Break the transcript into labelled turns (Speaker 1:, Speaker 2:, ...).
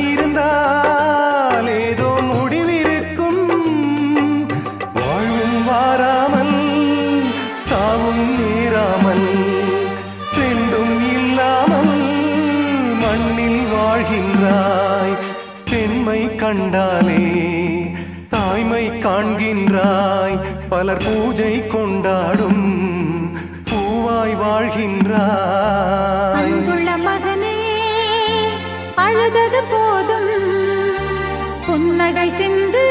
Speaker 1: இருந்தால் ஏதோ முடிவிருக்கும். வாழ்வும் வாராமல் சாவும் நேராமல் ரெண்டும் இல்லாமல் மண்ணில் வாழ்கின்றாய். பெண்மை கண்டாலே தாய்மை காண்கின்றாய். பலர் பூஜை கொண்டாடும் பூவாய் வாழ்கின்றாய்.
Speaker 2: அன்புள்ள மகனே, அழுதது போதும், புன்னகை சிந்து